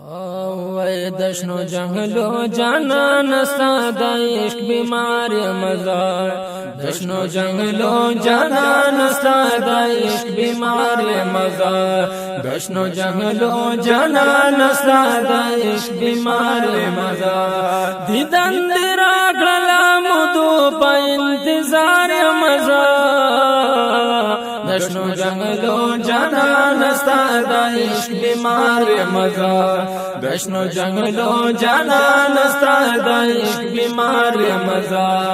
وای دشنو جنگلو جانان ستا د عشق بیمار مزار دشنو جنگلو جانان ستا د عشق بیمار مزار دشنو جنگلو جانان ستا د عشق بیمار مزار دیدن درا کړل مودو په انتظار مزار دشنو جنگلو جانان ستا د عشق بیمار مزار دشنو جنگلو جانان ستا د عشق بیمار مزار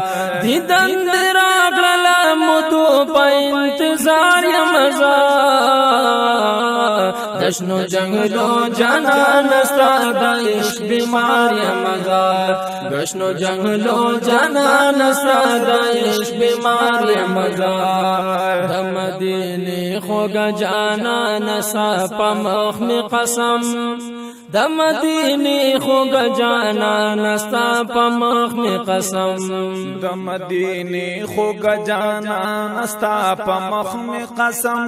دیدن درا کړل مودو په انتظار مزار دشنو جنگلو جانان ستا د عشق بیمار مزار دشنو جنگلو جانان ستا د عشق بیمار مزار د مدینه خوږه جانان ستا په مخ می قسم د مدینه خوږه جانان ستا په مخ می قسم د مدینه خوږه جانان ستا په مخ می قسم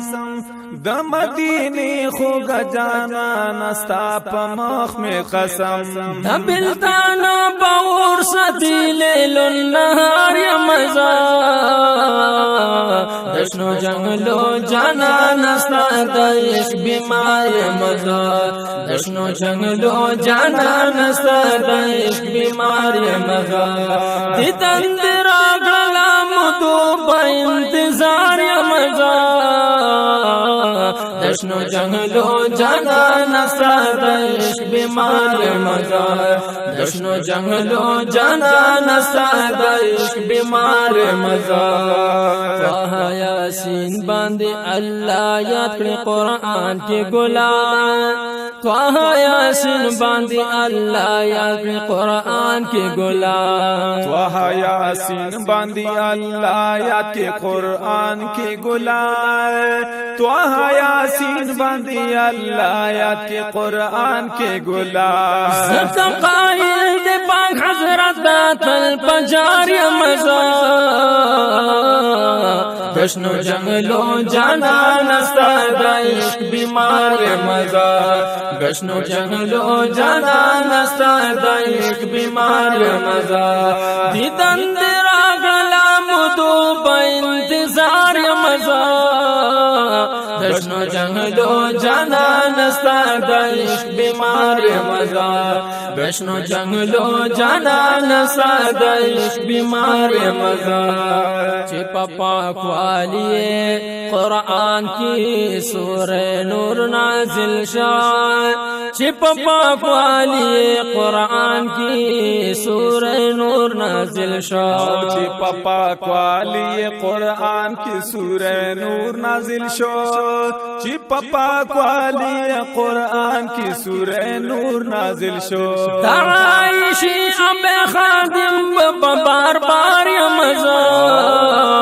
د مدینه خوږه جانان ستا په مخ می قسم د بلتان باور ستی لیل النهار مزار دشنو جنگلو جانان ستا د عشق بیمار مزار دشنو جنگلو جانان ستا د عشق بیمار مزار دیدن درا کړل مودو په انتظار مزار دشنو جنگلو جانان ستا د عشق بیمار مزار دشنو جنگلو جانان ستا د عشق بیمار مزار واه یاسین باندې الله یاد کړ قرآن کې ګلان توه یاسین باندې الله یاد کړ قرآن کې ګلان توه یاسین باندې الله یاد کړ قرآن کې ګلان توه یاسین باندې الله یاد کړ قرآن کې ګلان ستم قائل دې پاک حضرت تل پجار مزار دشنو جنگلو جانان ستا د عشق بیمار مزار دشنو جنگلو جانان ستا د عشق بیمار مزار دیدن درا کړل مودو په انتظار مزار دشنو جنگلو جانان ستا د عشق بیمار مزار دشنو جنگلو جانان ستا د عشق بیمار مزار چې پاک والی قرآن کی سورہ نور نازل شاه چې پاک والی قرآن کی سورہ نور نازل شاه چې پاک والی قرآن کی سورہ نور نازل شاه چې پاک والی قرآن کی سورہ نور نازل شاه تعایشی اب خادم بار بار مزار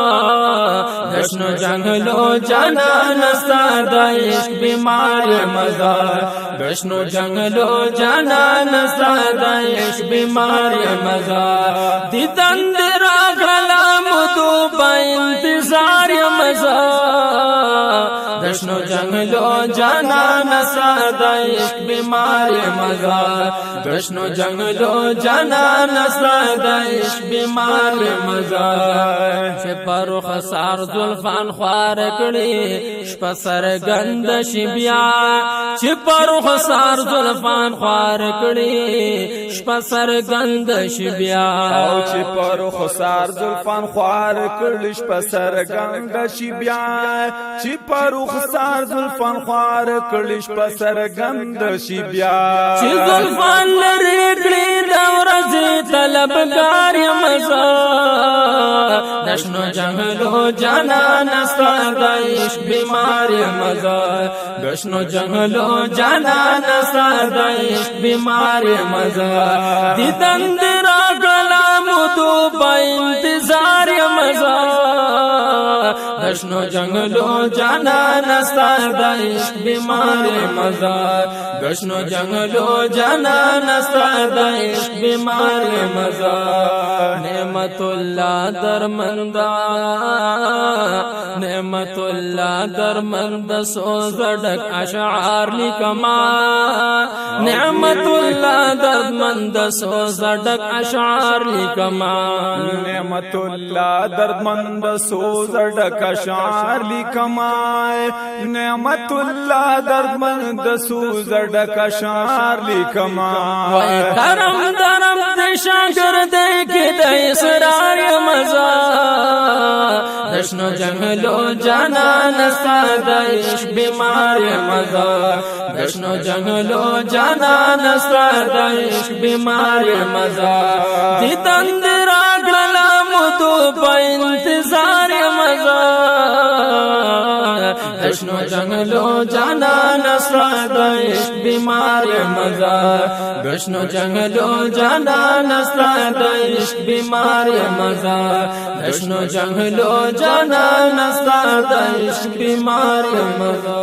دشنو جنگلو جانان ستا د عشق بیمار مزار دشنو جنگلو جانان ستا د عشق بیمار مزار دیدن درا کړل مودو په انتظار مزار دشنو جنگلو جانان ستا د عشق بیمار مزار دشنو جنگلو جانان ستا د عشق بیمار مزار چې پر خسار زلفان خوار کړي شپه سرګند شي بیا چې پر خسار زلفان خوار کړي شپه سرګند شي بیا او چې پر خسار زلفان خوار کړي شپه سرګند شي بیا چې پر خسار زلفان خوار کړي شپه سرګند شي بیا چې زلفان لري کړي د ورځې طلبګار مزار دشنو جنگلو جانان ستا د عشق بیمار مزار دشنو جنگلو جانان ستا د عشق بیمار مزار دیدن درا کړل مودو په انتظار مزار گشنو جنگلو جانان استا د عشق بیمار مزار گشنو جنگلو جانان استا د عشق بیمار مزار نعمت الله درمندا نعمت الله درمند سوز ډک اشعار لیکما نعمت الله درمند سوز ډک اشعار لیکما نعمت الله دردمند سوز ډک اشعار لیکما نعمت الله دردمند سوز ډک اشعار لیکما وای کرم درم د شاکر دې کې د اسرار مزا دشنو جنگلو جانان استا د عشق بیمار مزا دشنو جنگلو جانان استا د عشق بیمار مزا دي تندر اگلا مدو په انتظار مزا دشنو جنگلو جانان استا د عشق بیمار مزا دشنو جنگلو جانان استا د عشق بیمار مزا دشنو جنگلو جانان استا د عشق بیمار مزا